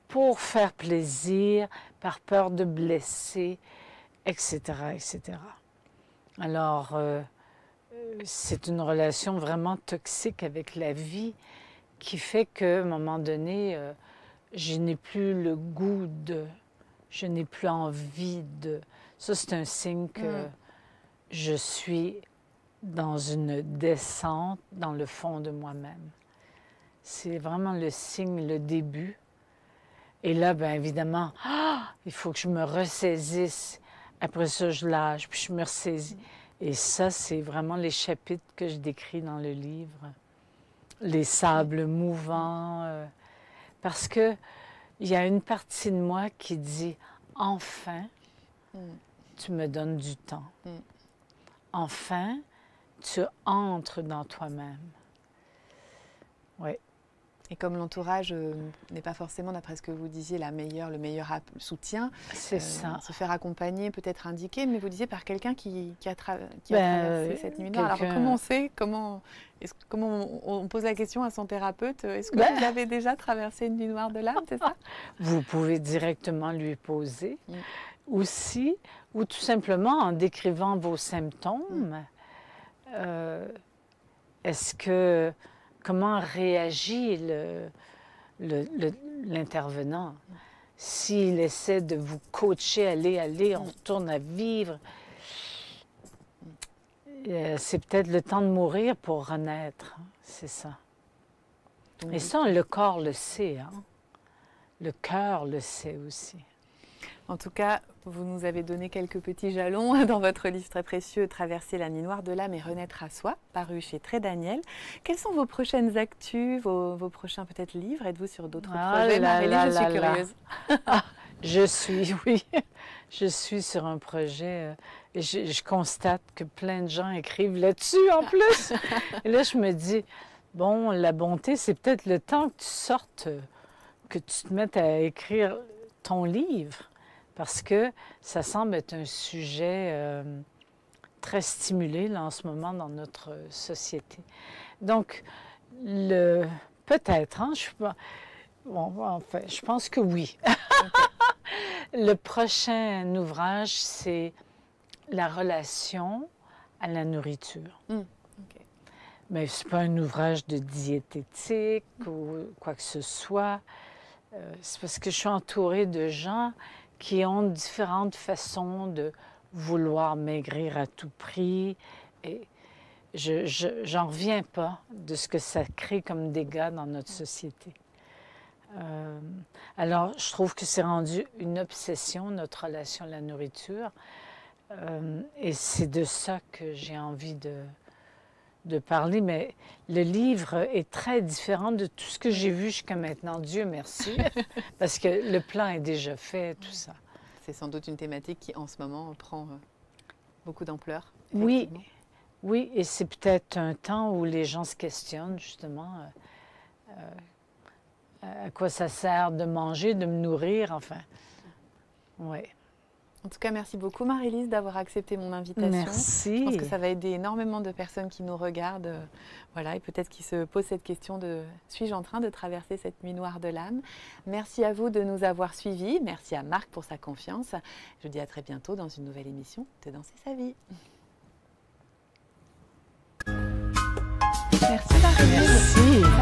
pour faire plaisir, par peur de blesser, etc., etc. Alors, c'est une relation vraiment toxique avec la vie qui fait qu'à un moment donné, je n'ai plus le goût de, je n'ai plus envie de. Ça, c'est un signe que je suis dans une descente dans le fond de moi-même. C'est vraiment le signe, le début. Et là, bien évidemment, il faut que je me ressaisisse. Après ça, je lâche, puis je me ressaisis. Et ça, c'est vraiment les chapitres que je décris dans le livre. Les sables mouvants. Parce qu'il y a une partie de moi qui dit, enfin, tu me donnes du temps. Enfin, tu entres dans toi-même. Oui. Et comme l'entourage n'est pas forcément, d'après ce que vous disiez, le meilleur soutien, c'est ça. Se faire accompagner, peut-être indiquer, mais vous disiez par quelqu'un qui a traversé cette nuit noire. Alors comment on sait, comment on pose la question à son thérapeute, est-ce que vous avez déjà traversé une nuit noire de l'âme, c'est ça? Vous pouvez directement lui poser aussi, ou tout simplement en décrivant vos symptômes. comment réagit l'intervenant? S'il essaie de vous coacher, allez, on retourne à vivre, c'est peut-être le temps de mourir pour renaître, c'est ça. Et ça, le corps le sait, hein? Le cœur le sait aussi. En tout cas, vous nous avez donné quelques petits jalons dans votre livre très précieux « Traverser la nuit noire de l'âme et renaître à soi », paru chez Très Daniel. Quelles sont vos prochaines actus, vos prochains peut-être livres? Êtes-vous sur d'autres projets? Marie-Lise, je suis curieuse. Je suis sur un projet et je constate que plein de gens écrivent là-dessus en plus. Et là, je me dis, bon, la bonté, c'est peut-être le temps que tu sortes, que tu te mettes à écrire ton livre. Parce que ça semble être un sujet très stimulé là, en ce moment dans notre société. Donc, peut-être, hein, enfin, je pense que oui. Le prochain ouvrage, c'est la relation à la nourriture. Mais ce n'est pas un ouvrage de diététique ou quoi que ce soit. C'est parce que je suis entourée de gens qui ont différentes façons de vouloir maigrir à tout prix. Et j'en reviens pas de ce que ça crée comme dégâts dans notre société. Alors, je trouve que c'est rendu une obsession, notre relation à la nourriture. Et c'est de ça que j'ai envie de parler, mais le livre est très différent de tout ce que j'ai vu jusqu'à maintenant. Dieu merci, parce que le plan est déjà fait, tout ça. C'est sans doute une thématique qui, en ce moment, prend beaucoup d'ampleur. Oui, et c'est peut-être un temps où les gens se questionnent, justement, à quoi ça sert de manger, de me nourrir, enfin, oui. En tout cas, merci beaucoup Marie-Lise d'avoir accepté mon invitation. Merci. Je pense que ça va aider énormément de personnes qui nous regardent, voilà, et peut-être qui se posent cette question de « suis-je en train de traverser cette nuit noire de l'âme ?» Merci à vous de nous avoir suivis. Merci à Marc pour sa confiance. Je vous dis à très bientôt dans une nouvelle émission de Danser sa vie. Merci Marie-Lise. Merci.